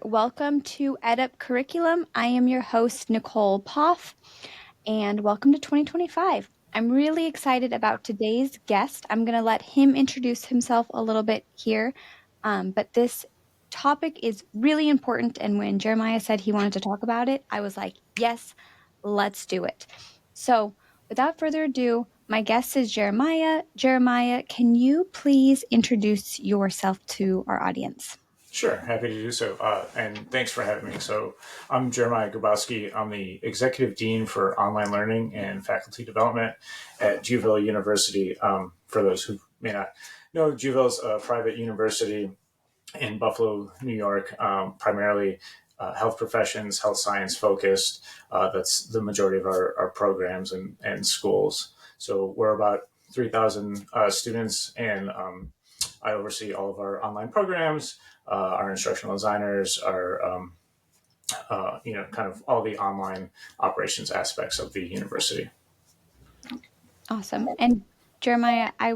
Welcome to EdUp Curriculum. I am your host, Nicole Poff, and welcome to 2025. I'm really excited about today's guest. I'm going to let him introduce himself a little bit here, but this topic is really important. And when Jeremiah said he wanted to talk about it, I was like, yes, let's do it. So, without further ado, my guest is Jeremiah. Jeremiah, can you please introduce yourself to our audience? Sure, happy to do so. And thanks for having me. So, I'm Jeremiah Grabowski. I'm the Executive Dean for Online Learning and Faculty Development at Juville University. For those who may not know, Juville's a private university in Buffalo, New York, primarily health professions, health science focused. That's the majority of our programs and schools. So, we're about 3,000 students, and I oversee all of our online programs, our instructional designers, our kind of all the online operations aspects of the university. Awesome. And Jeremiah, I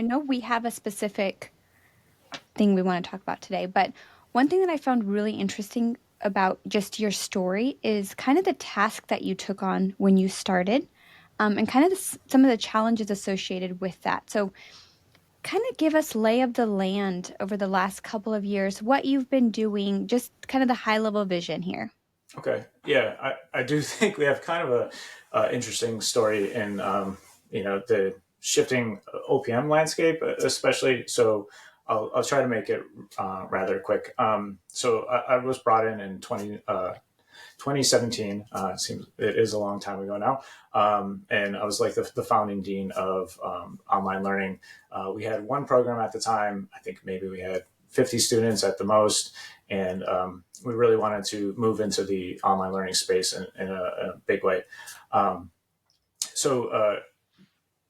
know we have a specific thing we want to talk about today, but one thing that I found really interesting about just your story is kind of the task that you took on when you started, and kind of some of the challenges associated with that. So, kind of give us lay of the land over the last couple of years, what you've been doing, just kind of the high level vision here. Okay, yeah, I do think we have kind of a interesting story in the shifting OPM landscape, especially. So I'll try to make it rather quick. So I was brought in 2017. It is a long time ago now. And I was like the founding dean of online learning. We had one program at the time. I think maybe we had 50 students at the most. And we really wanted to move into the online learning space in a big way. So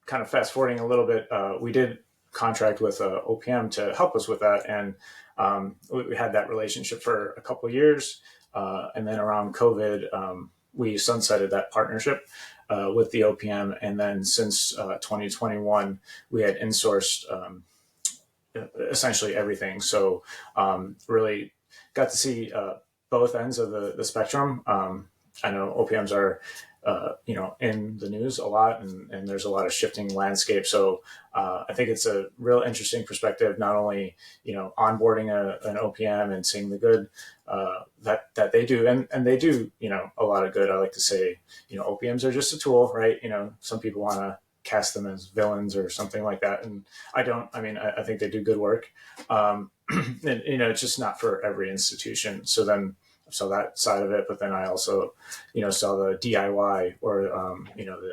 kind of fast forwarding a little bit, we did contract with OPM to help us with that. And we had that relationship for a couple of years. And then around COVID, we sunsetted that partnership with the OPM. And then since 2021, we had insourced essentially everything. So really got to see both ends of the spectrum. I know OPMs are in the news a lot, and there's a lot of shifting landscape. So I think it's a real interesting perspective, not only, onboarding an OPM and seeing the good that they do, and they do, a lot of good. I like to say, OPMs are just a tool, right? Some people want to cast them as villains or something like that, and I don't. I mean, I think they do good work. And, it's just not for every institution. So then saw that side of it, but then I also, saw the DIY or,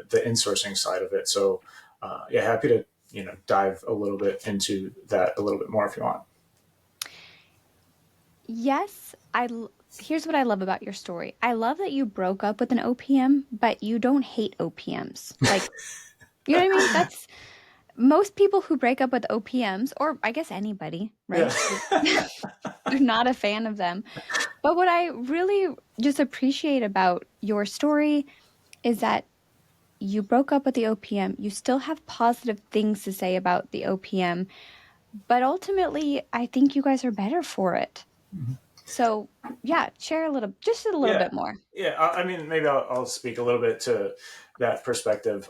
the insourcing side of it. So, happy to, dive a little bit into that a little bit more if you want. Yes, here's what I love about your story. I love that you broke up with an OPM, but you don't hate OPMs. Like, you know what I mean? That's most people who break up with OPMs, or I guess anybody, right? Yeah. You're not a fan of them. But what I really just appreciate about your story is that you broke up with the OPM. You still have positive things to say about the OPM, but ultimately, I think you guys are better for it. So, yeah, share just a little Yeah. bit more. Yeah. I mean, maybe I'll speak a little bit to that perspective.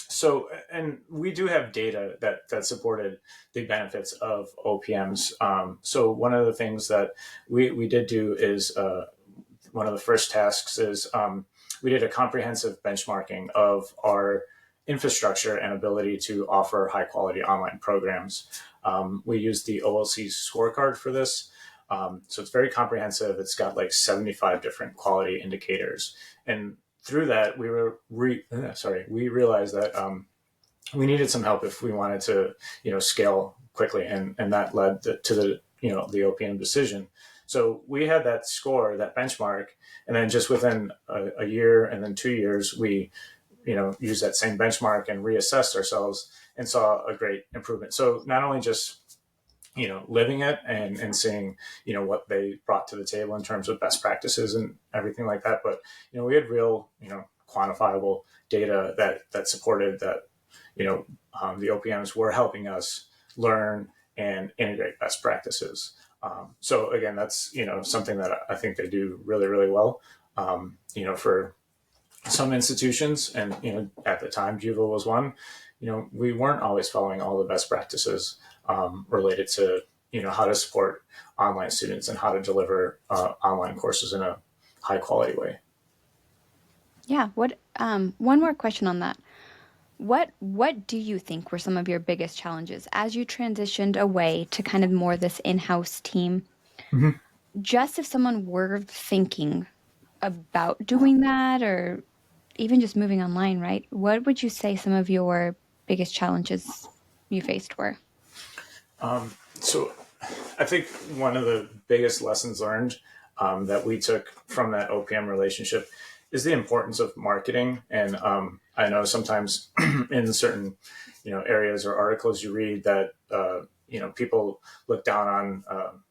So, and we do have data that supported the benefits of OPMs. So one of the things that we did do is one of the first tasks is we did a comprehensive benchmarking of our infrastructure and ability to offer high quality online programs. We used the OLC scorecard for this. So it's very comprehensive. It's got like 75 different quality indicators. And through that, we realized that we needed some help if we wanted to, scale quickly. And that led to the OPM decision. So we had that score, that benchmark, and then just within a year and then 2 years, we, used that same benchmark and reassessed ourselves and saw a great improvement. So not only just living it and seeing, what they brought to the table in terms of best practices and everything like that. But, we had real, quantifiable data that supported that, the OPMs were helping us learn and integrate best practices. So again, that's, something that I think they do really, really well. For some institutions, and at the time Juvo was one, we weren't always following all the best practices related to how to support online students and how to deliver online courses in a high quality way. Yeah. What one more question on that. What do you think were some of your biggest challenges as you transitioned away to kind of more this in-house team? Mm-hmm. Just if someone were thinking about doing that or even just moving online, right? What would you say some of your biggest challenges you faced were? So I think one of the biggest lessons learned that we took from that OPM relationship is the importance of marketing. And I know sometimes in certain areas or articles you read that people look down on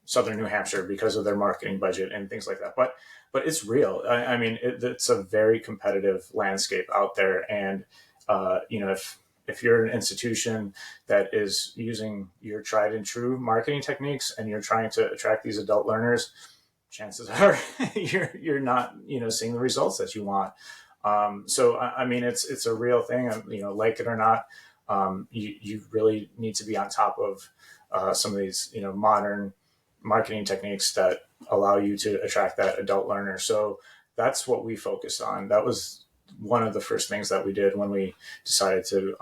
Southern New Hampshire because of their marketing budget and things like that. But it's real. I mean, it's a very competitive landscape out there, and if you're an institution that is using your tried and true marketing techniques and you're trying to attract these adult learners, chances are you're not seeing the results that you want. So I mean, it's a real thing. Like it or not, you really need to be on top of some of these modern marketing techniques that allow you to attract that adult learner. So that's what we focused on. That was one of the first things that we did when we decided to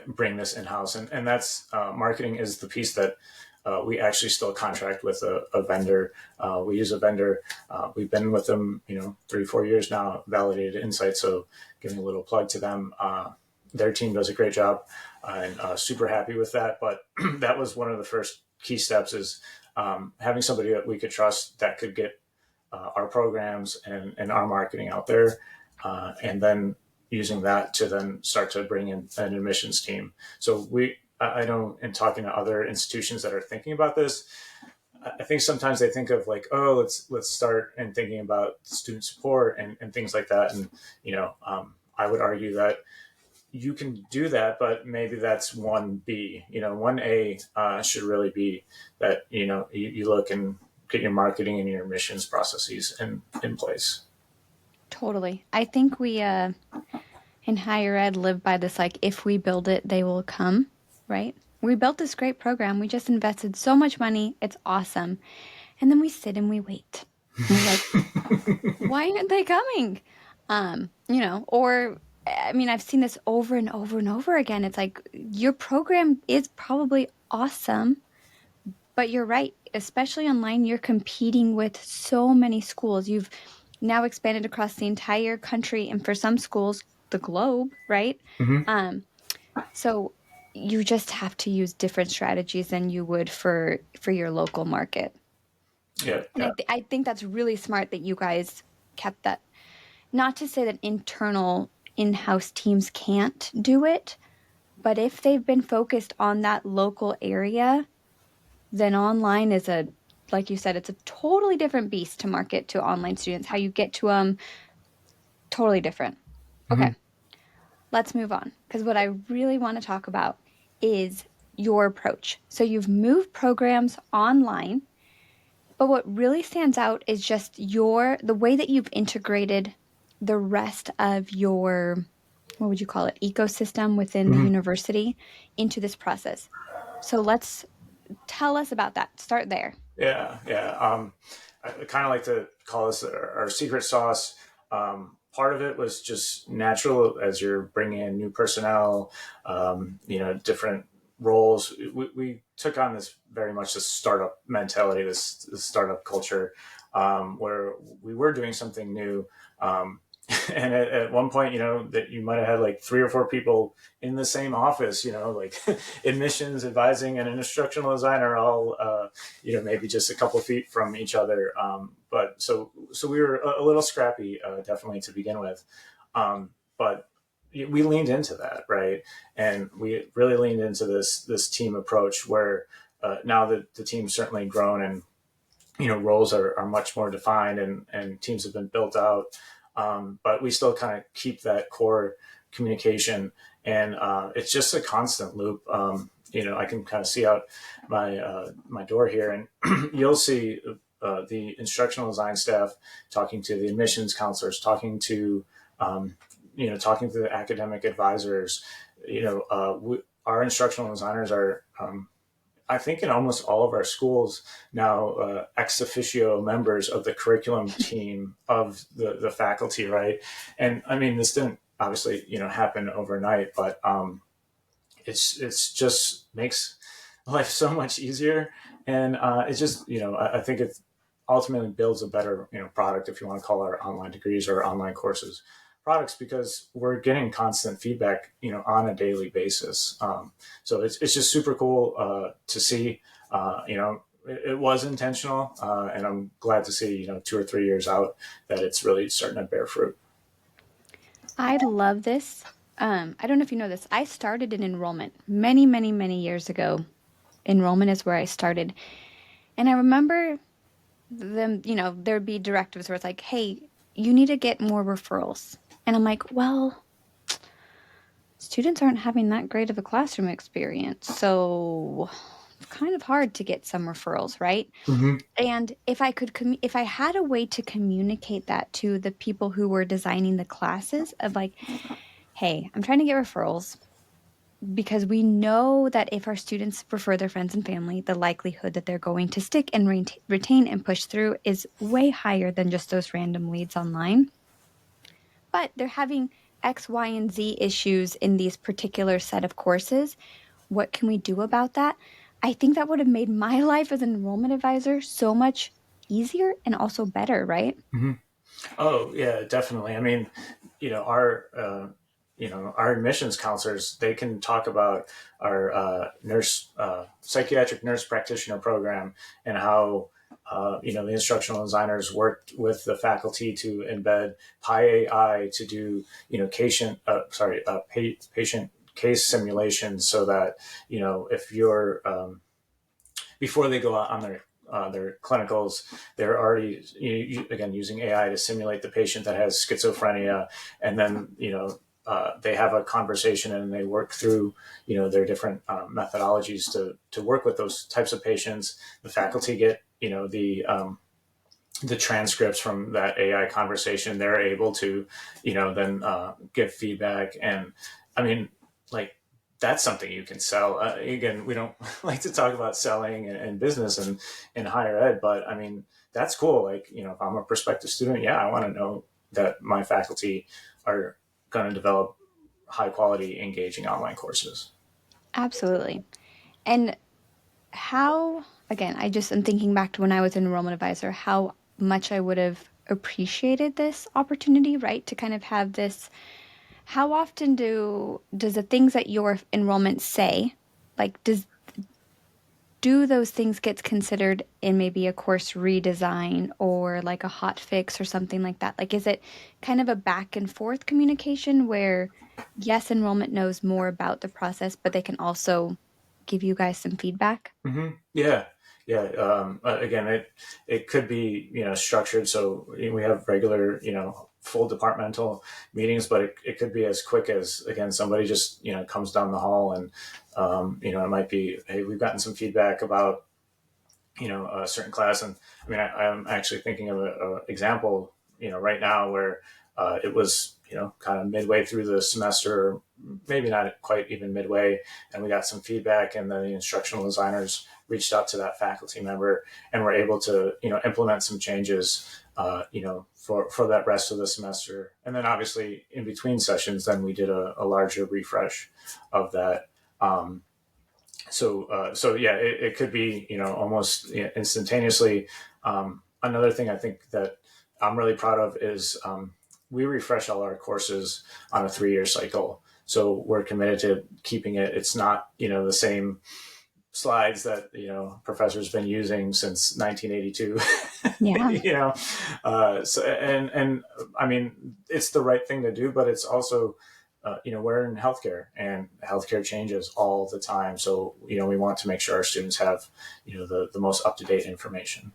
bring this in house, and that's marketing is the piece that we actually still contract with a vendor. We use a vendor. We've been with them, 3-4 years now. Validated Insight. So, giving a little plug to them. Their team does a great job, and super happy with that. But that was one of the first key steps: is having somebody that we could trust that could get our programs and our marketing out there, and then using that to then start to bring in an admissions team. So I know in talking to other institutions that are thinking about this, I think sometimes they think of like, oh, let's start and thinking about student support and things like that. And, I would argue that you can do that, but maybe that's 1B. 1A should really be that, you look and get your marketing and your admissions processes in place. Totally. I think we in higher ed live by this like if we build it, they will come, right? We built this great program. We just invested so much money. It's awesome. And then we sit and we wait. And we're like, why aren't they coming? Or I mean, I've seen this over and over and over again. It's like your program is probably awesome, but you're right, especially online, you're competing with so many schools. You've now expanded across the entire country and for some schools, the globe, right? Mm-hmm. Um, so you just have to use different strategies than you would for your local market. Yeah, And yeah. I think that's really smart that you guys kept that. Not to say that internal in-house teams can't do it, but if they've been focused on that local area, then online is like you said, it's a totally different beast to market to online students. How you get to them, totally different. Mm-hmm. Okay, let's move on because what I really want to talk about is your approach. So you've moved programs online, but what really stands out is just the way that you've integrated the rest of your, what would you call it, ecosystem within the Mm-hmm. university into this process. So let's tell us about that. Start there. Yeah, yeah. I kind of like to call this our secret sauce. Part of it was just natural as you're bringing in new personnel, different roles. We took on this very much this startup mentality, this startup culture, where we were doing something new. And at one point, that you might have had like 3 or 4 people in the same office, like admissions, advising, and an instructional designer all, maybe just a couple feet from each other. But so we were a little scrappy, definitely to begin with. But we leaned into that, right? And we really leaned into this team approach where now that the team's certainly grown and roles are much more defined and teams have been built out, but we still kind of keep that core communication, and it's just a constant loop. I can kind of see out my door here, and you'll see the instructional design staff talking to the admissions counselors, um, talking to the academic advisors. Our instructional designers are, I think, in almost all of our schools now, ex officio members of the curriculum team of the faculty, right? And I mean, this didn't obviously happen overnight, but it's just makes life so much easier, and it's just I think it ultimately builds a better product, if you want to call our online degrees or online courses products, because we're getting constant feedback on a daily basis. So it's just super cool to see. It was intentional, and I'm glad to see 2 or 3 years out that it's really starting to bear fruit. I love this. I don't know if you know this. I started in enrollment many, many, many years ago. Enrollment is where I started. And I remember them, there'd be directives where it's like, hey, you need to get more referrals. And I'm like, well, students aren't having that great of a classroom experience. So it's kind of hard to get some referrals, right? Mm-hmm. And if I had a way to communicate that to the people who were designing the classes of like, hey, I'm trying to get referrals because we know that if our students refer their friends and family, the likelihood that they're going to stick and retain and push through is way higher than just those random leads online. But they're having X, Y, and Z issues in these particular set of courses. What can we do about that? I think that would have made my life as an enrollment advisor so much easier and also better, right? Mm-hmm. Oh yeah, definitely. I mean, our admissions counselors, they can talk about our nurse psychiatric nurse practitioner program, and how the instructional designers worked with the faculty to embed Pi AI to do patient case simulations, so that if you're before they go out on their clinicals, they're already again using AI to simulate the patient that has schizophrenia, and then they have a conversation and they work through their different methodologies to work with those types of patients. The faculty get the transcripts from that AI conversation. They're able to then give feedback, and I mean, like, that's something you can sell. Again, we don't like to talk about selling and business and in higher ed, but I mean, that's cool. Like, if I'm a prospective student, yeah, I want to know that my faculty are going to develop high quality, engaging online courses. Absolutely. And how, again, I'm thinking back to when I was an enrollment advisor, how much I would have appreciated this opportunity, right? To kind of have this. How often does the things that your enrollment say, like, do those things get considered in maybe a course redesign or like a hot fix or something like that? Like, is it kind of a back and forth communication where, yes, enrollment knows more about the process, but they can also give you guys some feedback? Mm-hmm. Yeah, yeah. Again, it could be structured, so we have regular full departmental meetings, but it could be as quick as, again, somebody just comes down the hall, and it might be, hey, we've gotten some feedback about a certain class. And I mean, I'm actually thinking of a example right now where it was kind of midway through the semester, maybe not quite even midway, and we got some feedback, and then the instructional designers reached out to that faculty member and were able to implement some changes for that rest of the semester. And then obviously in between sessions, then we did a larger refresh of that. So yeah, it could be almost instantaneously. Another thing I think that I'm really proud of is we refresh all our courses on a 3-year cycle. So we're committed to keeping it. It's not the same slides that professors been using since 1982. Yeah. And I mean, it's the right thing to do, but it's also we're in healthcare, and healthcare changes all the time. So we want to make sure our students have the most up to date information.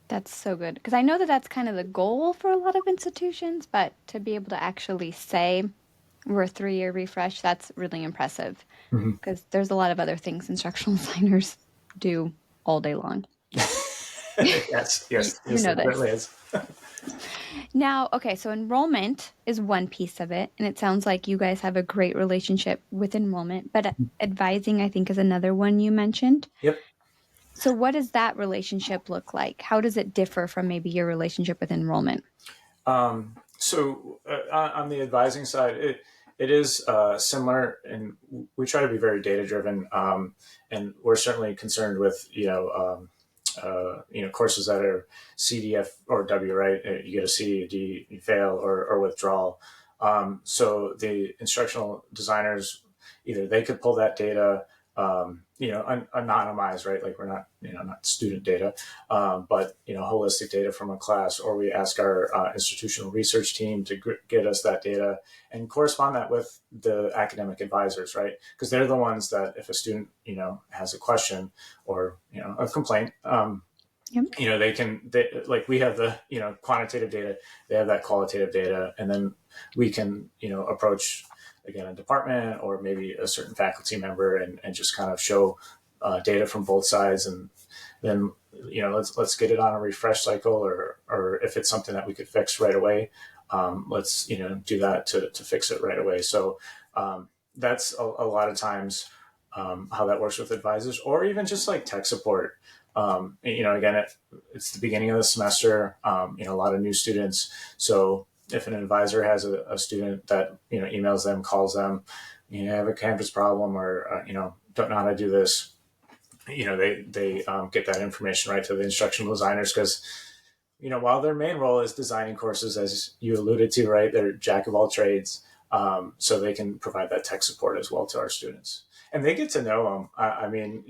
That's so good. Because I know that that's kind of the goal for a lot of institutions, but to be able to actually say, We're a 3-year refresh. That's really impressive Mhm. because there's a lot of other things instructional designers do all day long. Yes, You, yes, you yes, know it this. certainly is. Now, okay, so enrollment is one piece of it, and it sounds like you guys have a great relationship with enrollment, but advising, I think, is another one you mentioned. Yep. So, what does that relationship look like? How does it differ from maybe your relationship with enrollment? On the advising side, it is similar, and we try to be very data driven, and we're certainly concerned with courses that are CDF or W, right? You get a C, a D, you fail, or withdrawal. So the instructional designers, either they could pull that data, anonymized, right? Like we're not, not student data, but holistic data from a class, or we ask our institutional research team to get us that data and correspond that with the academic advisors, right? Because they're the ones that, if a student has a question or a complaint, Yep. like we have the quantitative data, they have that qualitative data, and then we can approach again a department or maybe a certain faculty member and just kind of show data from both sides, and then let's get it on a refresh cycle, or if it's something that we could fix right away, let's do that to fix it right away. So that's a lot of times how that works with advisors, or even just like tech support. Again, it's the beginning of the semester. A lot of new students. So if an advisor has a student that emails them, calls them, have a campus problem, or don't know how to do this, they get that information right to the instructional designers, because while their main role is designing courses, as you alluded to, right, they're jack of all trades. So they can provide that tech support as well to our students, and they get to know them. I mean,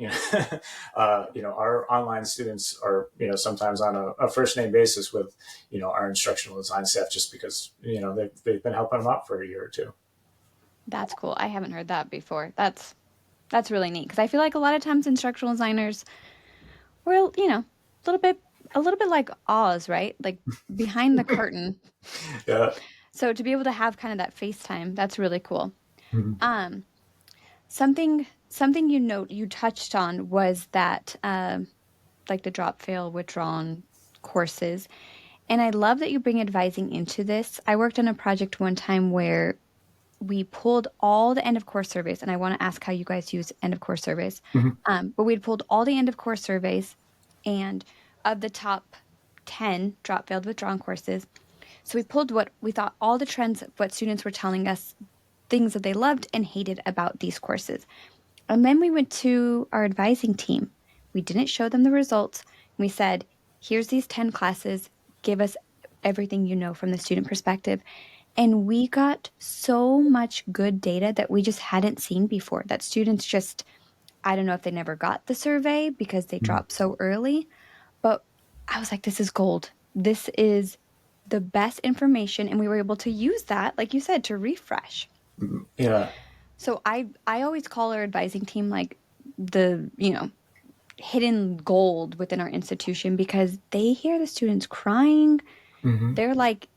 our online students are, sometimes on a first name basis with, our instructional design staff, just because, they've been helping them out for a year or two. That's cool. I haven't heard that before. That's really neat because I feel like a lot of times instructional designers were, little bit a little bit like Oz, right? Like behind the curtain. Yeah. So to be able to have kind of that FaceTime, that's really cool. Mhm. Um, something you touched on was that like the drop fail withdrawn courses. And I love that you bring advising into this. I worked on a project one time where we pulled all the end of course surveys, and I want to ask how you guys use end of course surveys. Mhm. But we had pulled all the end of course surveys, and of the top 10 drop failed withdrawn courses, so we pulled what we thought all the trends of what students were telling us, things that they loved and hated about these courses. And then we went to our advising team. We didn't show them the results. We said, here's these 10 classes, give us everything you know from the student perspective. And we got so much good data that we just hadn't seen before. That students just, I don't know if they never got the survey because they Mhm. dropped so early, but I was like, this is gold. This is the best information. And we were able to use that, like you said, to refresh. Yeah. So I always call our advising team like the, hidden gold within our institution because they hear the students crying. Hmm. They're like,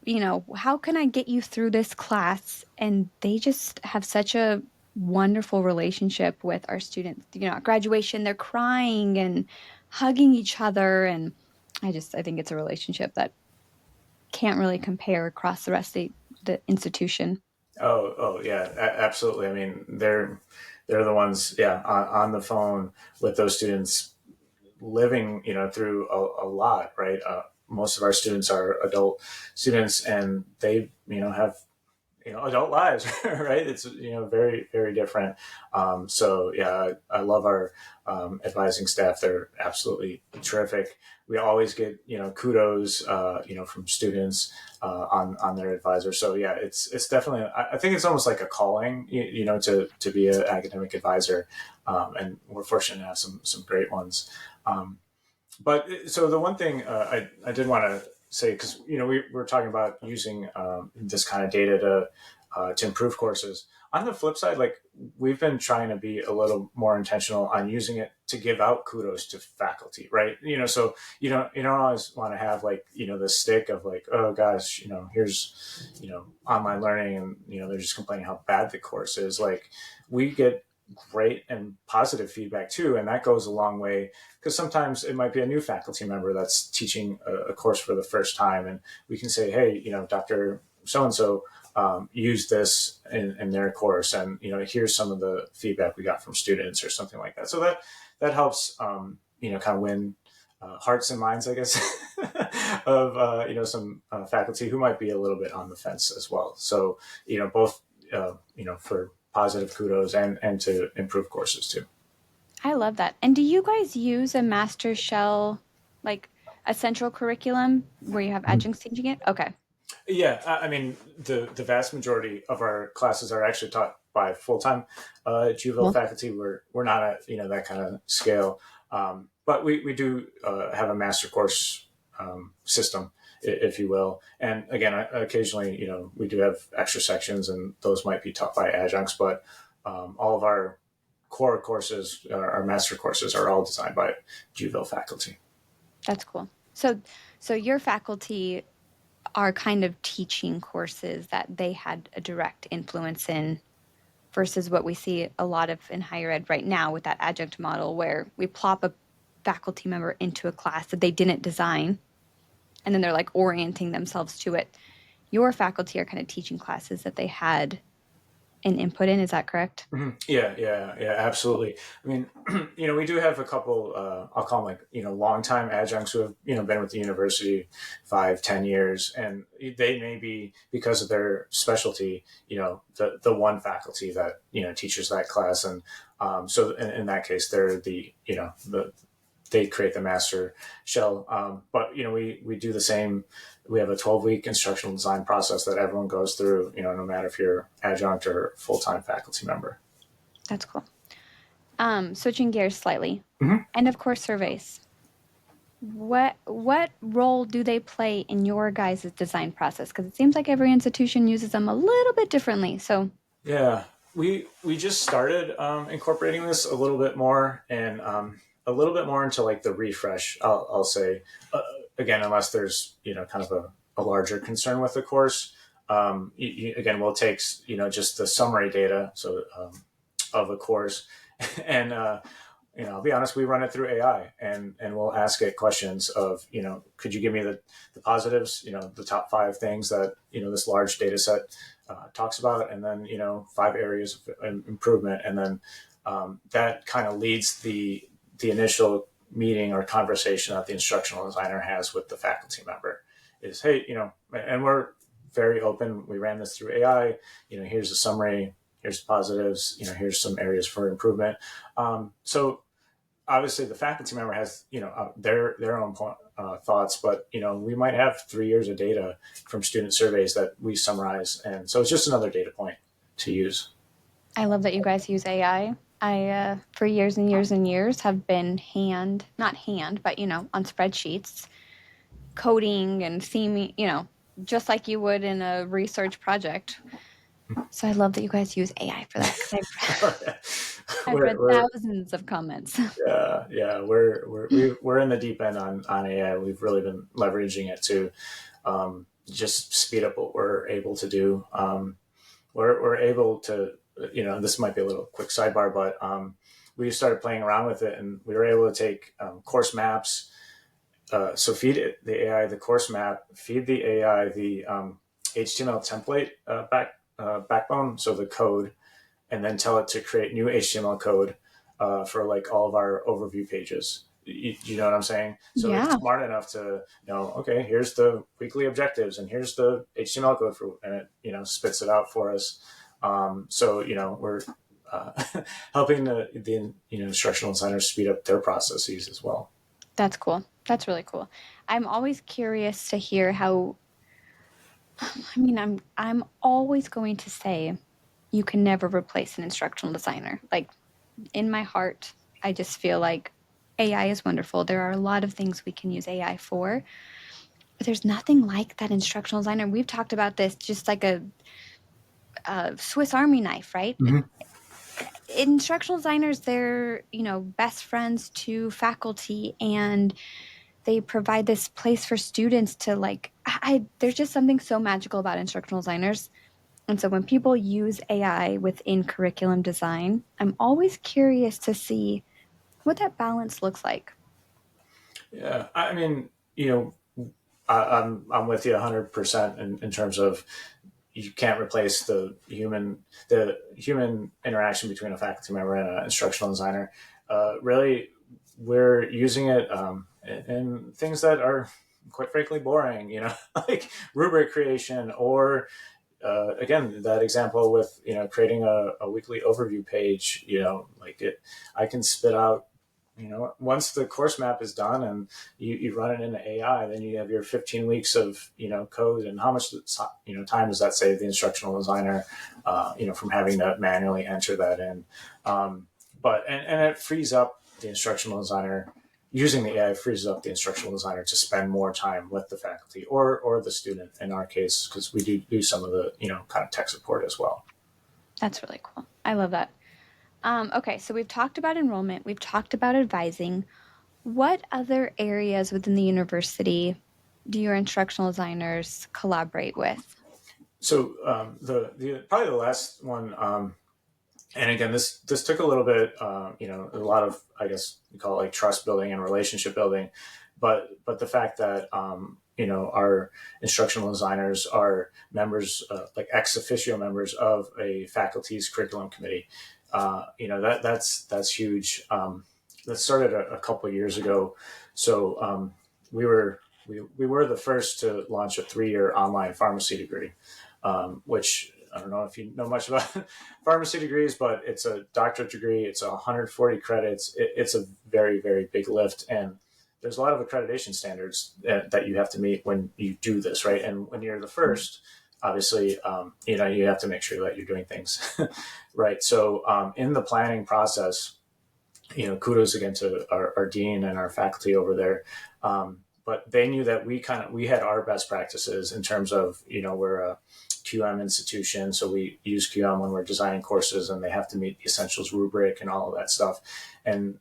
how can I get you through this class? And they just have such a wonderful relationship with our students. At graduation, they're crying and hugging each other. And I think it's a relationship that can't really compare across the rest of the institution. Oh, yeah, absolutely. I mean, they're the ones, yeah, on the phone with those students, living, through a lot, right? Most of our students are adult students, and they, have adult lives, right? It's very very different. So yeah, I love our advising staff. They're absolutely terrific. We always get kudos from students on their advisor. So yeah, it's definitely, I think it's almost like a calling, to be an academic advisor, and we're fortunate to have some great ones. Um, but so the one thing I did want to say, because we were talking about using this kind of data to to improve courses. On the flip side, like we've been trying to be a little more intentional on using it to give out kudos to faculty, right? So you don't always want to have like the stick of like, oh gosh, here's online learning, and they're just complaining how bad the course is. Like we get great and positive feedback too, and that goes a long way, because sometimes it might be a new faculty member that's teaching a course for the first time, and we can say, hey, Dr. So and so use this in their course, and here's some of the feedback we got from students or something like that. So that helps kind of win hearts and minds, I guess, of some faculty who might be a little bit on the fence as well. So both for positive kudos and to improve courses too. I love that. And do you guys use a master shell, like a central curriculum where you have adjuncts teaching it? Okay. Yeah, I mean, the vast majority of our classes are actually taught by full time Juville Well, faculty. We're not at that kind of scale, but we do have a master course system, if you will. And again, occasionally, we do have extra sections, and those might be taught by adjuncts. But all of our core courses, our master courses, are all designed by Juville faculty. that's cool. So your faculty are kind of teaching courses that they had a direct influence in versus what we see a lot of in higher ed right now with that adjunct model where we plop a faculty member into a class that they didn't design and then they're like orienting themselves to it. Your faculty are kind of teaching classes that they had an input in. Is that correct? Mm-hmm. Yeah, absolutely. I mean, we do have a couple. I'll call them like longtime adjuncts who have been with the university 5, 10 years, and they may be, because of their specialty, the one faculty that teaches that class, and so in that case, they're they create the master shell. But we do the same. We have a 12-week instructional design process that everyone goes through. No matter if you're adjunct or full-time faculty member. That's cool. Switching gears slightly, Mm-hmm. and of course surveys. What role do they play in your guys' design process? Because it seems like every institution uses them a little bit differently. So Yeah, we just started incorporating this a little bit more, and a little bit more into like the refresh. I'll say again, unless there's kind of a larger concern with the course. Again, we'll take just the summary data of a course, and I'll be honest, we run it through AI, and we'll ask it questions of could you give me the positives, the top 5 things that this large data set talks about, and then 5 areas of improvement, and then that kind of leads the initial meeting or conversation that the instructional designer has with the faculty member. Is, hey, and we're very open. We ran this through AI. Here's a summary. Here's the positives. Here's some areas for improvement. So obviously the faculty member has their own thoughts, but we might have 3 years of data from student surveys that we summarize, and so it's just another data point to use. I love that you guys use AI. For years and years and years, have been not hand, but on spreadsheets, coding and theming, just like you would in a research project. So I love that you guys use AI for that because I've read thousands of comments. Yeah, we're in the deep end on AI. We've really been leveraging it to just speed up what we're able to do. We're able to, this might be a little quick sidebar, but we started playing around with it, and we were able to take course maps. So feed it, the AI the course map, feed the AI the HTML template backbone, so the code, and then tell it to create new HTML code for like all of our overview pages. You know what I'm saying? So Yeah, it's smart enough to know, okay, here's the weekly objectives, and here's the HTML code for, and it spits it out for us. So we're helping the instructional designers speed up their processes as well. that's cool. That's really cool. I'm always curious to hear how. I mean, I'm always going to say you can never replace an instructional designer. Like in my heart, I just feel like AI is wonderful. There are a lot of things we can use AI for, but there's nothing like that instructional designer. We've talked about this just like Swiss Army knife, right? Mhm. Instructional designers, they're, best friends to faculty, and they provide this place for students to like, there's just something so magical about instructional designers. And so when people use AI within curriculum design, I'm always curious to see what that balance looks like. Yeah, I mean, I'm with you 100% in terms of you can't replace the human interaction between a faculty member and an instructional designer. Really, we're using it in things that are quite frankly boring, like rubric creation or again that example with creating a weekly overview page. Like it, I can spit out once the course map is done and you run it into AI, then you have your 15 weeks of code, and how much time does that save the instructional designer from having to manually enter that in. But it frees up the instructional designer. Using the AI frees up the instructional designer to spend more time with the faculty or the student in our case, because we do some of the kind of tech support as well. That's really cool. I love that. Okay, so we've talked about enrollment, we've talked about advising. What other areas within the university do your instructional designers collaborate with? So the probably the last one, and again, this took a little bit, a lot of, I guess we call it like trust building and relationship building, but the fact that our instructional designers are members, like ex officio members of a faculty's curriculum committee. That's huge. That started a couple of years ago. So we were we were the first to launch a 3-year online pharmacy degree, which I don't know if you know much about pharmacy degrees, but it's a doctorate degree. It's 140 credits. It's a very, very big lift. And there's a lot of accreditation standards that you have to meet when you do this, right? And when you're the first, obviously, you have to make sure that you're doing things right. So in the planning process, kudos again to our dean and our faculty over there. But they knew that we had our best practices in terms of, we're a QM institution, so we use QM when we're designing courses, and they have to meet the essentials rubric and all of that stuff. And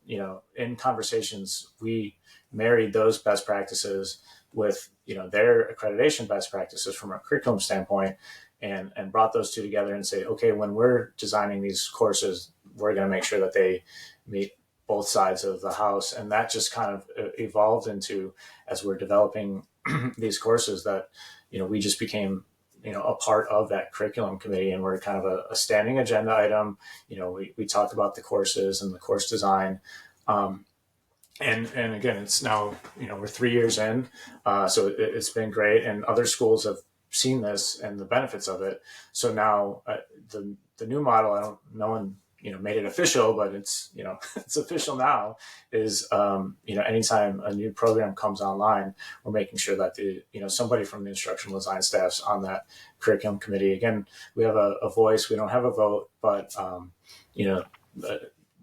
in conversations, we married those best practices with their accreditation best practices from a curriculum standpoint, and brought those two together and say, okay, when we're designing these courses, we're going to make sure that they meet both sides of the house. And that just kind of evolved into, as we're developing these courses, that we just became a part of that curriculum committee, and we're kind of a standing agenda item. We talk about the courses and the course design. And again, it's now we're 3 years in, so it's been great, and other schools have seen this and the benefits of it. So now the new model, no one made it official, but it's it's official now. Is anytime a new program comes online, we're making sure that somebody from the instructional design staff's on that curriculum committee. Again, we have a voice. We don't have a vote, but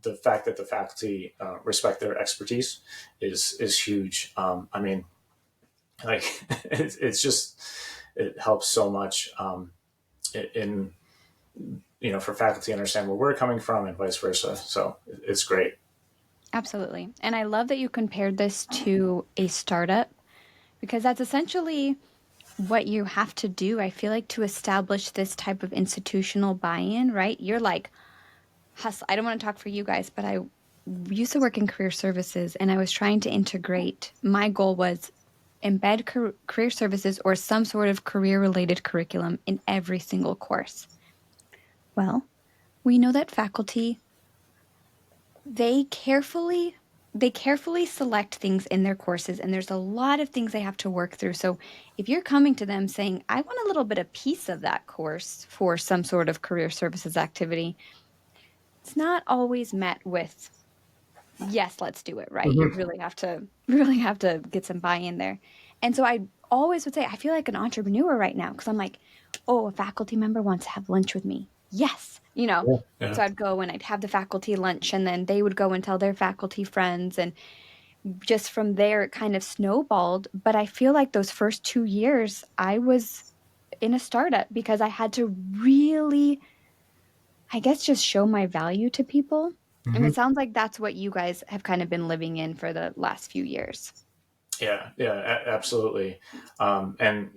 the fact that the faculty respect their expertise is huge. I mean, like it's just, it helps so much in for faculty to understand where we're coming from and vice versa. So it's great. Absolutely. And I love that you compared this to a startup, because that's essentially what you have to do. I feel like to establish this type of institutional buy-in, right? You're like, hustle. I don't want to talk for you guys, but I used to work in career services, and I was trying to integrate. My goal was embed career services or some sort of career related curriculum in every single course. Well, we know that faculty, they carefully they carefully select things in their courses, and there's a lot of things they have to work through. So if you're coming to them saying, I want a little bit of piece of that course for some sort of career services activity, it's not always met with, yes, let's do it, right? You Mm-hmm. really have to really have to get some buy-in there. And so I always would say I feel like an entrepreneur right now, because I'm like, oh, a faculty member wants to have lunch with me. Yes, Yeah. Yeah. So I'd go and I'd have the faculty lunch, and then they would go and tell their faculty friends, and just from there it kind of snowballed. But I feel like those first 2 years I was in a startup because I had to really, I guess, just show my value to people. And Mm-hmm. it sounds like that's what you guys have kind of been living in for the last few years. Yeah, yeah, absolutely. And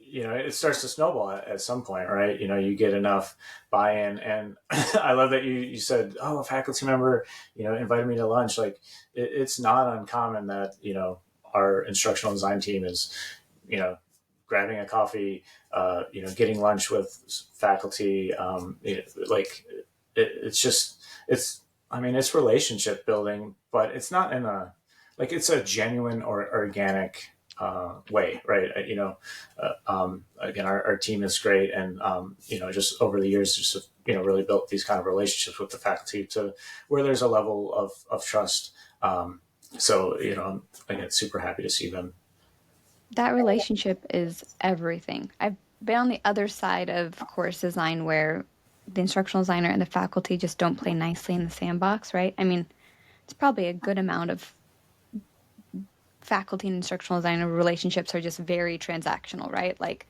it starts to snowball at some point, right? You get enough buy-in, and I love that you said, "Oh, a faculty member, invited me to lunch." Like, it's not uncommon that our instructional design team is, you know, grabbing a coffee, getting lunch with faculty. It's just it's. I mean, it's relationship building, but it's not in a like it's a genuine or organic way, right? Again, our team is great, and just over the years, just really built these kind of relationships with the faculty to where there's a level of trust. So I get super happy to see them. That relationship is everything. I've been on the other side of course design where the instructional designer and the faculty just don't play nicely in the sandbox, right? I mean, it's probably a good amount of faculty and instructional designer relationships are just very transactional, right? Like,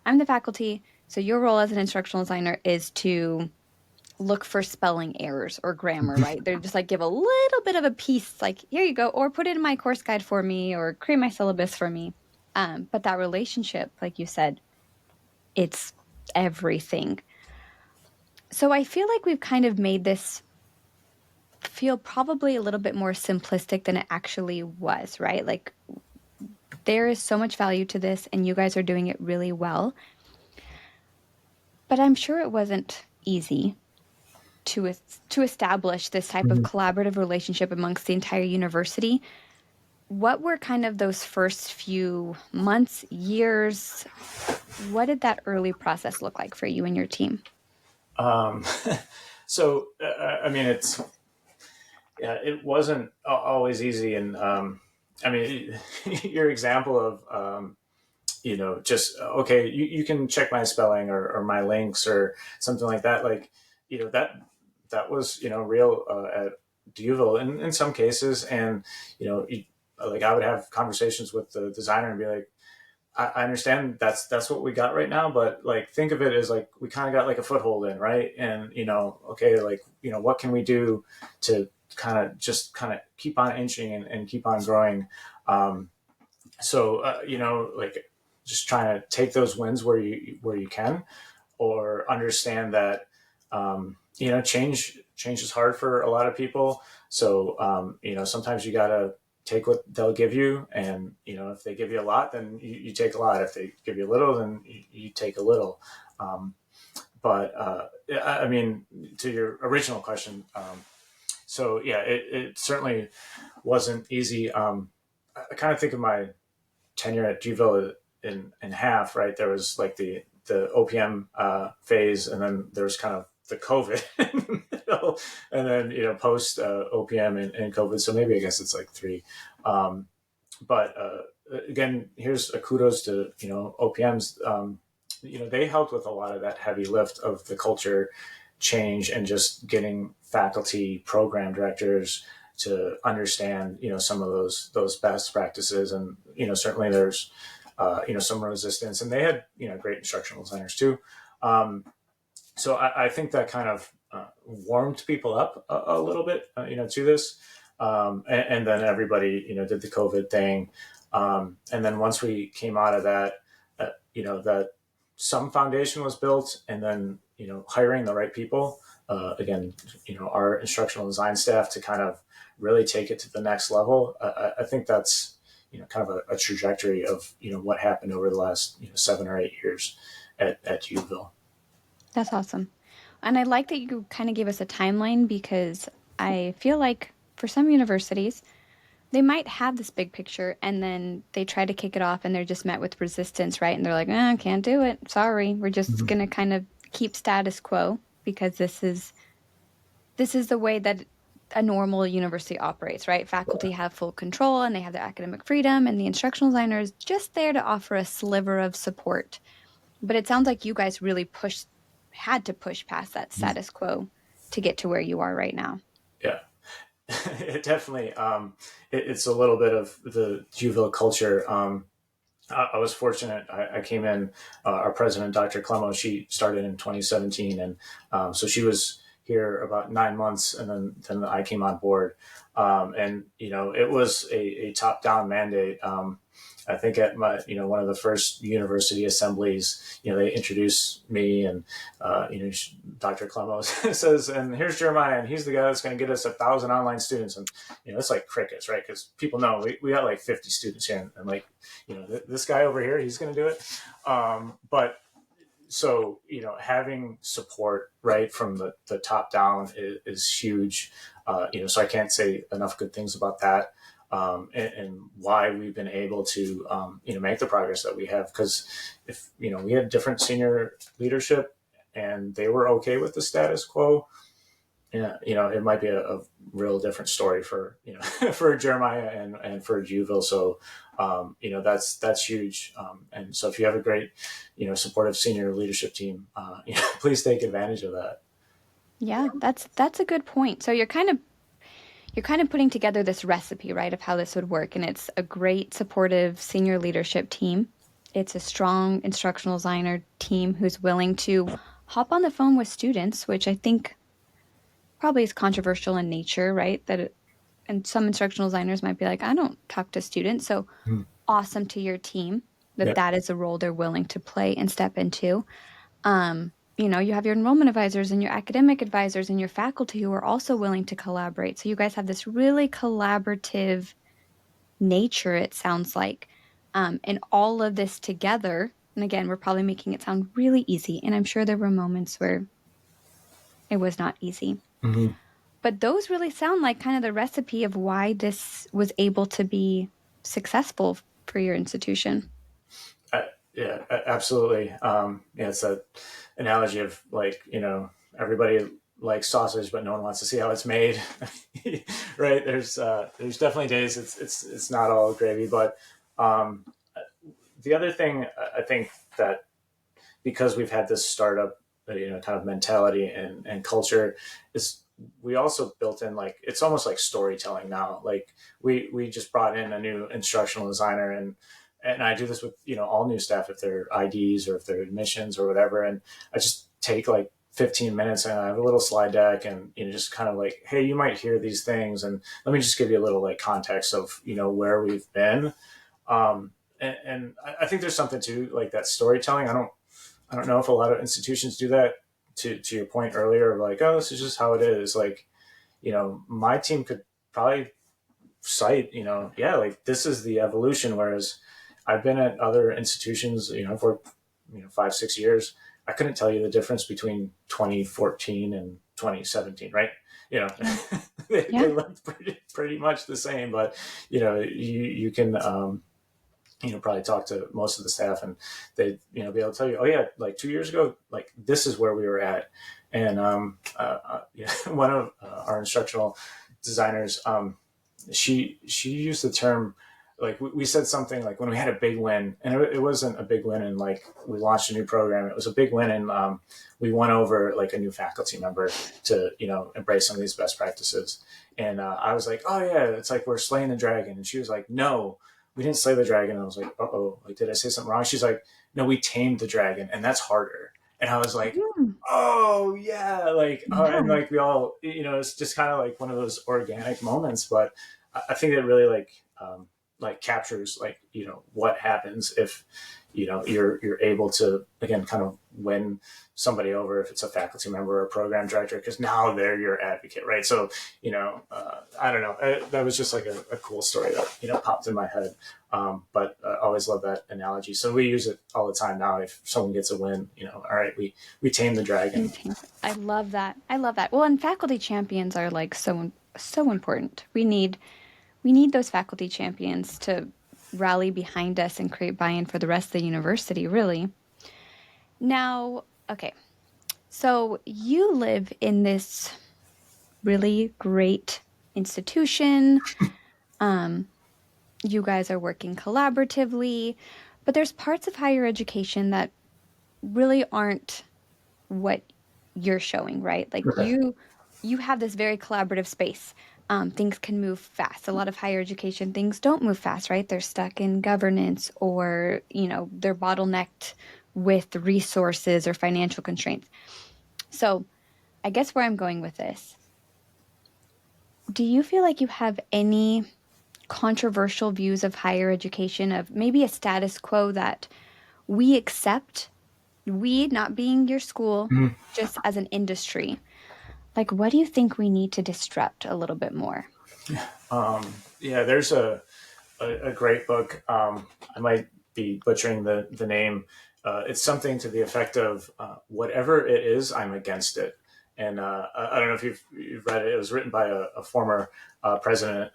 I'm the faculty, so your role as an instructional designer is to look for spelling errors or grammar, right? They're just like give a little bit of a piece, like, here you go, or put it in my course guide for me, or create my syllabus for me. But that relationship, like you said, it's everything. So I feel like we've kind of made this feel probably a little bit more simplistic than it actually was, right? Like, there is so much value to this, and you guys are doing it really well. But I'm sure it wasn't easy to to establish this type of collaborative relationship amongst the entire university. What were kind of those first few months, years? What did that early process look like for you and your team? Um, so I mean, it wasn't always easy, and I mean, your example of just okay, you can check my spelling or my links or something like that. Like, that was real at Duville in some cases, and like I would have conversations with the designer and be like, I understand that's what we got right now, but like think of it as like we kind of got like a foothold in, right? And okay, like what can we do to kind of keep on inching and keep on growing. So like just trying to take those wins where you can, or understand that change is hard for a lot of people. So sometimes you gotta take what they'll give you, and if they give you a lot, then you take a lot. If they give you a little, then you take a little. Um, but I mean, to your original question, so yeah, it certainly wasn't easy. I kind of think of my tenure at Gville in half, right? There was like the OPM phase, and then there was kind of the COVID in the middle, and then post OPM and COVID. So maybe I guess it's like three. But again, here's a kudos to OPMs. They helped with a lot of that heavy lift of the culture change and just getting faculty program directors to understand some of those best practices. And certainly there's some resistance, and they had great instructional designers too. So I think that kind of warmed people up a little bit to this. And then everybody did the COVID thing. And then once we came out of that, that some foundation was built, and then hiring the right people, again, our instructional design staff to kind of really take it to the next level. I think that's kind of a trajectory of what happened over the last 7 or 8 years at Uville. That's awesome. And I like that you kind of gave us a timeline because I feel like for some universities, they might have this big picture and then they try to kick it off and they're just met with resistance, right? And they're like, can't do it. Sorry. We're just Mm-hmm. going to kind of keep status quo because this is the way that a normal university operates, right? Faculty have full control and they have their academic freedom, and the instructional designer is just there to offer a sliver of support. But it sounds like you guys really had to push past that status quo to get to where you are right now. Yeah. It definitely it's a little bit of the Juville culture. I was fortunate. I came in. Our president, Dr. Clemo, she started in 2017, and so she was here about 9 months, and then I came on board. And it was a top down mandate. I think at my one of the first university assemblies, they introduced me, and Dr. Clemo says, and here's Jeremiah, and he's the guy that's going to get us 1,000 online students, and it's like crickets, right? Because people know we got like 50 students here, and like this guy over here, he's going to do it. But so having support right from the top down is huge. So I can't say enough good things about that. And why we've been able to make the progress that we have, because if we had different senior leadership and they were okay with the status quo, yeah, it might be a real different story for for Jeremiah and for Juville. So that's huge. And so if you have a great supportive senior leadership team, please take advantage of that. Yeah, that's a good point. So you're kind of putting together this recipe, right, of how this would work, and it's a great supportive senior leadership team. It's a strong instructional designer team who's willing to hop on the phone with students, which I think probably is controversial in nature, right? And some instructional designers might be like, I don't talk to students. So Mm. awesome to your team that Yeah. that is a role they're willing to play and step into. You have your enrollment advisors and your academic advisors and your faculty who are also willing to collaborate. So you guys have this really collaborative nature, it sounds like. And all of this together, and again, we're probably making it sound really easy. And I'm sure there were moments where it was not easy. Mm-hmm. But those really sound like kind of the recipe of why this was able to be successful for your institution. Yeah, absolutely. Yeah, it's that analogy of like everybody likes sausage, but no one wants to see how it's made. Right? There's definitely days it's not all gravy, but um, the other thing I think that because we've had this startup kind of mentality and culture is we also built in like it's almost like storytelling now. Like we just brought in a new instructional designer, and I do this with all new staff if they're IDs or if they're admissions or whatever, and I just take like 15 minutes and I have a little slide deck, and just kind of like, hey, you might hear these things, and let me just give you a little like context of where we've been. And I think there's something to like that storytelling. I don't know if a lot of institutions do that. To your point earlier, of like, oh, this is just how it is. Like, my team could probably cite, yeah, like this is the evolution. Whereas I've been at other institutions, for 5-6 years. I couldn't tell you the difference between 2014 and 2017, right? You know, Yeah. they Yeah. look pretty much the same, but you can probably talk to most of the staff, and they be able to tell you, oh yeah, like 2 years ago, like this is where we were at. And yeah, one of our instructional designers, she used the term, like we said something like when we had a big win, and it wasn't a big win and like we launched a new program. It was a big win, and we won over like a new faculty member to embrace some of these best practices. And I was like, oh yeah, it's like we're slaying the dragon. And she was like, no, we didn't slay the dragon. And I was like, oh, like did I say something wrong? She's like, no, we tamed the dragon, and that's harder. And I was like, Mm, oh yeah, like and yeah. like we all, it's just kind of like one of those organic moments. But I think it really like captures like what happens if you're able to again kind of win somebody over, if it's a faculty member or a program director, because now they're your advocate, right? So I don't know, that was just like a cool story that popped in my head. But I always love that analogy, so we use it all the time now. If someone gets a win, all right, we tame the dragon. I love that. I love that. Well, and faculty champions are like so important. We need those faculty champions to rally behind us and create buy-in for the rest of the university, really. Now, okay. So you live in this really great institution. Um, you guys are working collaboratively, but there's parts of higher education that really aren't what you're showing, right? Like Right. you have this very collaborative space. things can move fast. A lot of higher education things don't move fast, right? They're stuck in governance, or, they're bottlenecked with resources or financial constraints. So I guess where I'm going with this, do you feel like you have any controversial views of higher education, of maybe a status quo that we accept, we not being your school, Mhm. just as an industry? Like, what do you think we need to disrupt a little bit more? Yeah, there's a great book. I might be butchering the name. It's something to the effect of whatever it is, I'm against it. And I don't know if you've read it. It was written by a former president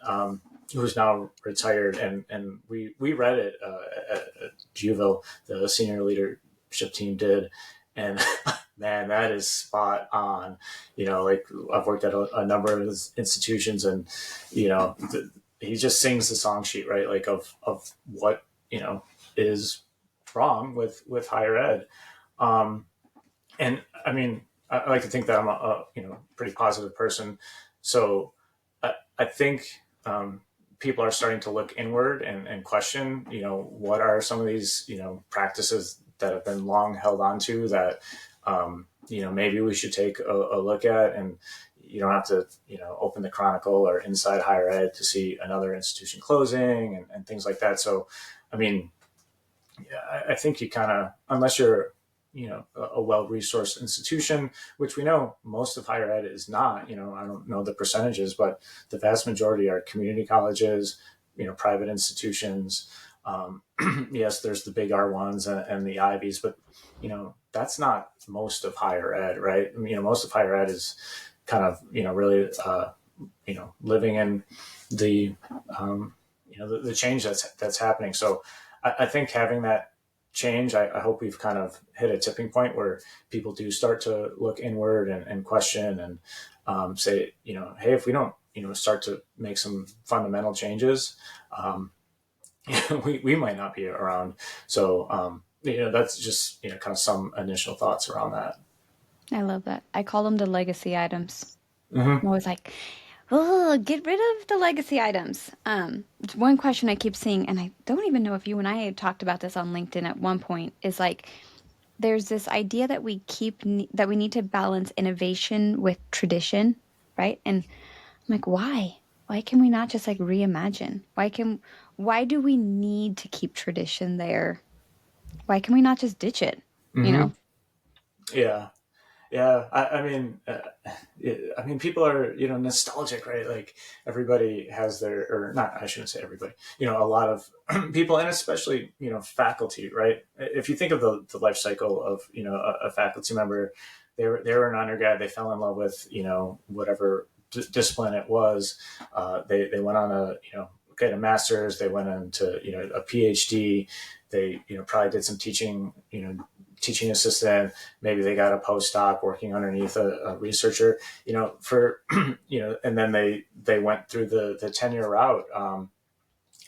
who's now retired, and we read it at Juville. The senior leadership team did, and man, that is spot on. Like I've worked at a number of institutions, and you know, he just sings the song sheet, right? Like of what is wrong with higher ed. Um, and I mean, I like to think that I'm a pretty positive person, so I think people are starting to look inward and question, what are some of these practices that have been long held onto that maybe we should take a look at. And you don't have to open the Chronicle or Inside Higher Ed to see another institution closing and things like that. So I mean, yeah, I think you kind of, unless you're a well-resourced institution, which we know most of higher ed is not. I don't know the percentages, but the vast majority are community colleges, private institutions. Yes, there's the big R1s and the Ivies, but that's not most of higher ed, right? Most of higher ed is kind of really living in the the change that's happening. So I think having that change, I hope we've kind of hit a tipping point where people do start to look inward and question and say, hey, if we don't start to make some fundamental changes, we might not be around. So that's just kind of some initial thoughts around that. I love that. I call them the legacy items. I'm Mm-hmm. always like, oh, get rid of the legacy items. It's one question I keep seeing, and I don't even know if you and I had talked about this on LinkedIn at one point, is like, there's this idea that that we need to balance innovation with tradition, right? And I'm like, why? Why can we not just like reimagine? Why do we need to keep tradition there? Why can we not just ditch it? You Mm-hmm. know? Yeah. Yeah, I mean, people are nostalgic, right? Like everybody has their, or not, I shouldn't say everybody. A lot of people, and especially faculty, right? If you think of the life cycle of a faculty member, they were an undergrad, they fell in love with whatever discipline it was. They went on a get a master's, they went into a PhD, they probably did some teaching, teaching assistant, maybe they got a postdoc working underneath a researcher, for and then they went through the tenure route.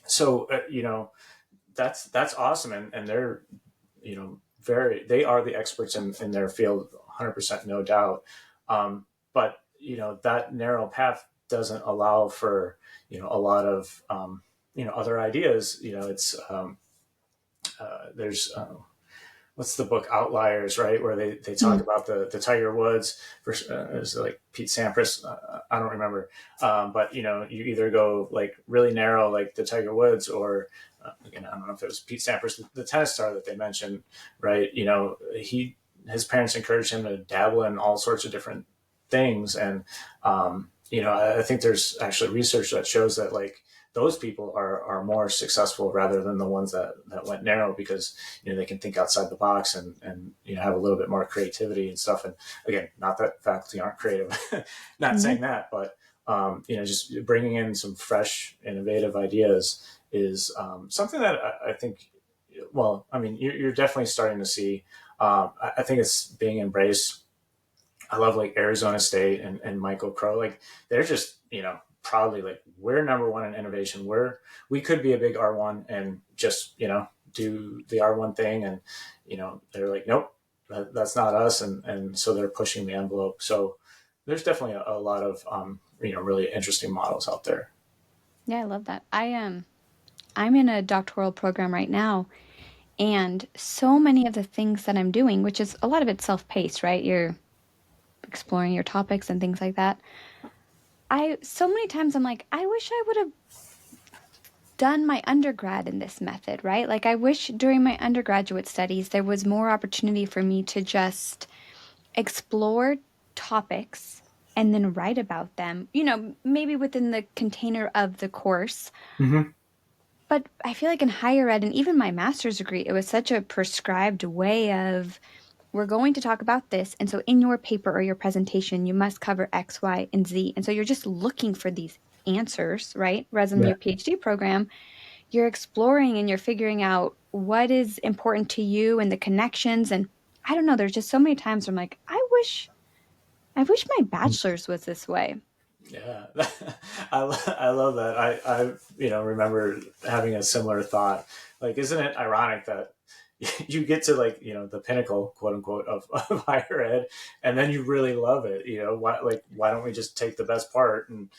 So that's awesome, and they're they are the experts in their field, 100%, no doubt. But that narrow path doesn't allow for a lot of other ideas. It's there's what's the book Outliers, right, where they talk Mm. about the Tiger Woods versus it was like Pete Sampras, I don't remember, but you either go like really narrow like the Tiger Woods, or again, I don't know if it was Pete Sampras, the tennis star that they mentioned, right? His parents encouraged him to dabble in all sorts of different things, and I think there's actually research that shows that like those people are more successful rather than the ones that went narrow, because they can think outside the box and have a little bit more creativity and stuff. And again, not that faculty aren't creative, not No. saying that, but just bringing in some fresh, innovative ideas is something that I think. Well, I mean, you're definitely starting to see. I think it's being embraced. I love like Arizona State and Michael Crow. Like they're just proudly like, we're number one in innovation. We could be a big R1 and just do the R1 thing, and they're like, nope, that's not us, and so they're pushing the envelope. So there's definitely a lot of really interesting models out there. Yeah, I love that. I'm in a doctoral program right now, and so many of the things that I'm doing, which is a lot of it's self-paced, right? You're exploring your topics and things like that. I so many times I'm like, I wish I would have done my undergrad in this method, right? Like I wish during my undergraduate studies there was more opportunity for me to just explore topics and then write about them, maybe within the container of the course. Mm-hmm. But I feel like in higher ed and even my master's degree, it was such a prescribed way of we're going to talk about this. And so in your paper or your presentation, you must cover X, Y, and Z. And so you're just looking for these answers, right? Whereas in Yeah. your PhD program, you're exploring and you're figuring out what is important to you and the connections. And I don't know, there's just so many times where I'm like, I wish my bachelor's was this way. Yeah, I love that. I remember having a similar thought. Like, isn't it ironic that you get to like the pinnacle, quote unquote, of higher ed, and then you really love it. Why don't we just take the best part and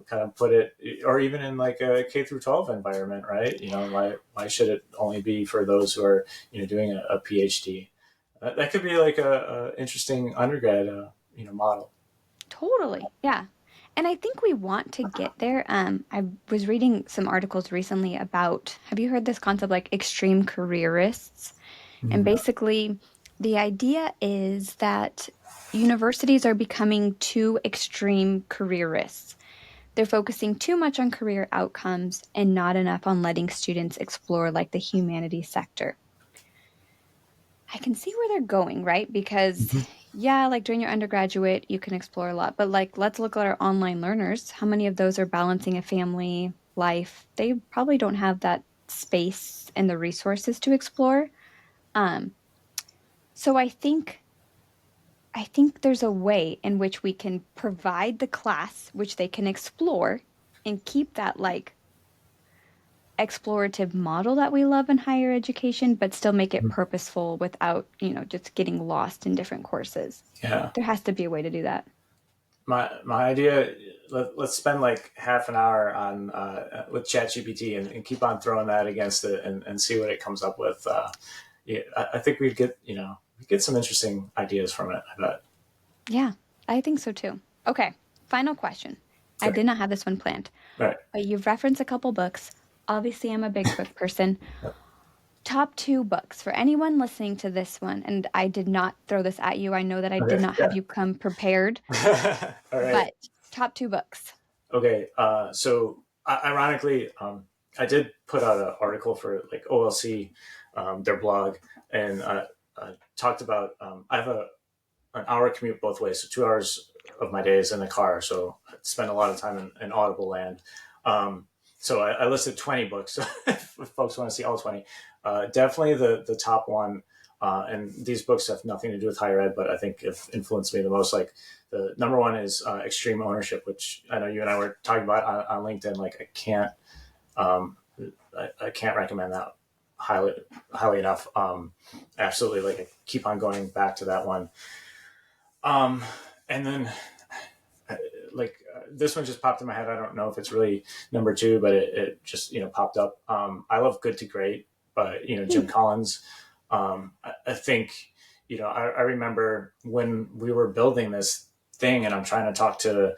kind of put it, or even in like a K through 12 environment, right? Why should it only be for those who are doing a PhD? That could be like a interesting undergrad model. Totally. Yeah. And I think we want to get there. I was reading some articles recently about, have you heard this concept like extreme careerists? And Mhm. basically, the idea is that universities are becoming too extreme careerists. They're focusing too much on career outcomes and not enough on letting students explore like the humanities sector. I can see where they're going, right? Because Mhm. yeah, like during your undergraduate, you can explore a lot, but like let's look at our online learners. How many of those are balancing a family life? They probably don't have that space and the resources to explore. Um, so I think there's a way in which we can provide the class which they can explore and keep that like explorative model that we love in higher education, but still make it purposeful without, just getting lost in different courses. Yeah. There has to be a way to do that. My idea, let's spend like half an hour on with ChatGPT and keep on throwing that against it and see what it comes up with. Yeah, I think we'd get some interesting ideas from it. I bet. Yeah, I think so too. Okay, final question. I Okay. did not have this one planned, Right. but you've referenced a couple books. Obviously, I'm a big book person. Top two books for anyone listening to this one, and I did not throw this at you. I know that I did Okay. not have you come prepared, Yeah. All right. but top two books. Okay. So ironically, I did put out an article for like OLC, their blog, and talked about. I have an hour commute both ways, so 2 hours of my day is in the car. So I spend a lot of time in Audible land. Um, so I listed 20 books. If folks want to see all 20, definitely the top one. And these books have nothing to do with higher ed, but I think have influenced me the most. Like the number one is Extreme Ownership, which I know you and I were talking about on LinkedIn. Like um, I can't recommend that highly enough. Absolutely, like I keep on going back to that one. Um, and then this one just popped in my head. I don't know if it's really number two, but it just popped up. I love Good to Great, but Hmm. Jim Collins. I think I remember when we were building this thing, and I'm trying to talk to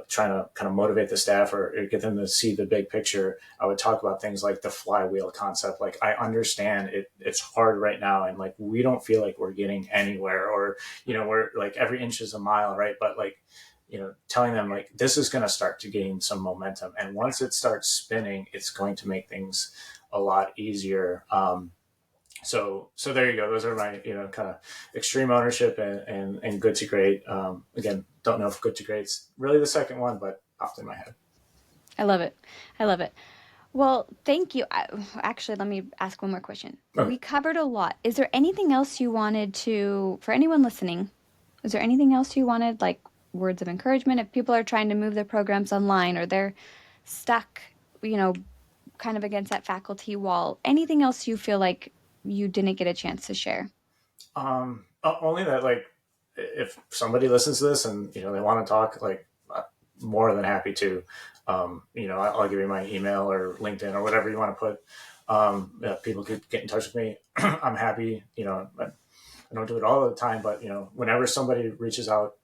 trying to kind of motivate the staff or get them to see the big picture. I would talk about things like the flywheel concept. Like I understand it's hard right now, and like we don't feel like we're getting anywhere, or we're like every inch is a mile, right? But like telling them like this is going to start to gain some momentum, and once it starts spinning, it's going to make things a lot easier. So there you go. Those are my kind of Extreme Ownership and Good to Great. Again, don't know if Good to Great's really the second one, but popped in my head. I love it. I love it. Well, thank you. Actually, let me ask one more question. Okay. We covered a lot. Is there anything else you wanted to, for anyone listening, is there anything else you wanted, like words of encouragement if people are trying to move their programs online or they're stuck, you know, kind of against that faculty wall? Anything else you feel like you didn't get a chance to share? Only that like if somebody listens to this and they want to talk, like, more than happy to. I'll give you my email or LinkedIn or whatever you want to put. People could get in touch with me. I'm happy. I don't do it all the time, but whenever somebody reaches out,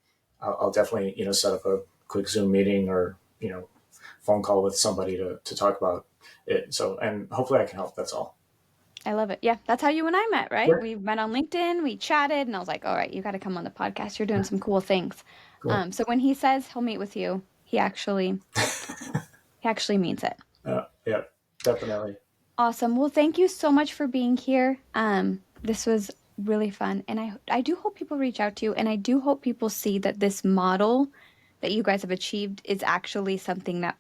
I'll definitely set up a quick Zoom meeting or phone call with somebody to talk about it. So, and hopefully I can help. That's all. I love it. Yeah, that's how you and I met, right? Yeah. We met on LinkedIn, we chatted, and I was like, all right, you got to come on the podcast. You're doing some cool things. Cool. So when he says he'll meet with you, he actually means it. Yeah, definitely. Awesome. Well, thank you so much for being here. This was really fun, and I do hope people reach out to you, and I do hope people see that this model that you guys have achieved is actually something that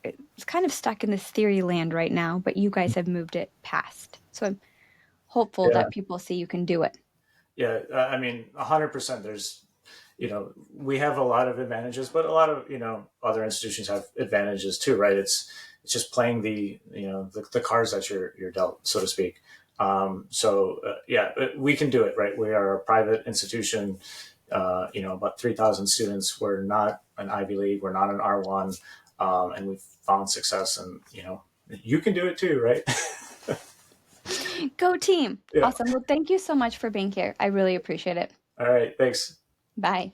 is kind of stuck in this theory land right now, but you guys have moved it past. So I'm hopeful Yeah. that people see you can do it. Yeah. I mean, 100%. We have a lot of advantages, but a lot of, other institutions have advantages too, right? It's just playing the cards that you're dealt, so to speak. Yeah, we can do it, right? We are a private institution, about 3,000 students. We're not an Ivy League. We're not an R1. And we've found success, and, you can do it too, right? Go team. Yeah. Awesome. Well, thank you so much for being here. I really appreciate it. All right. Thanks. Bye.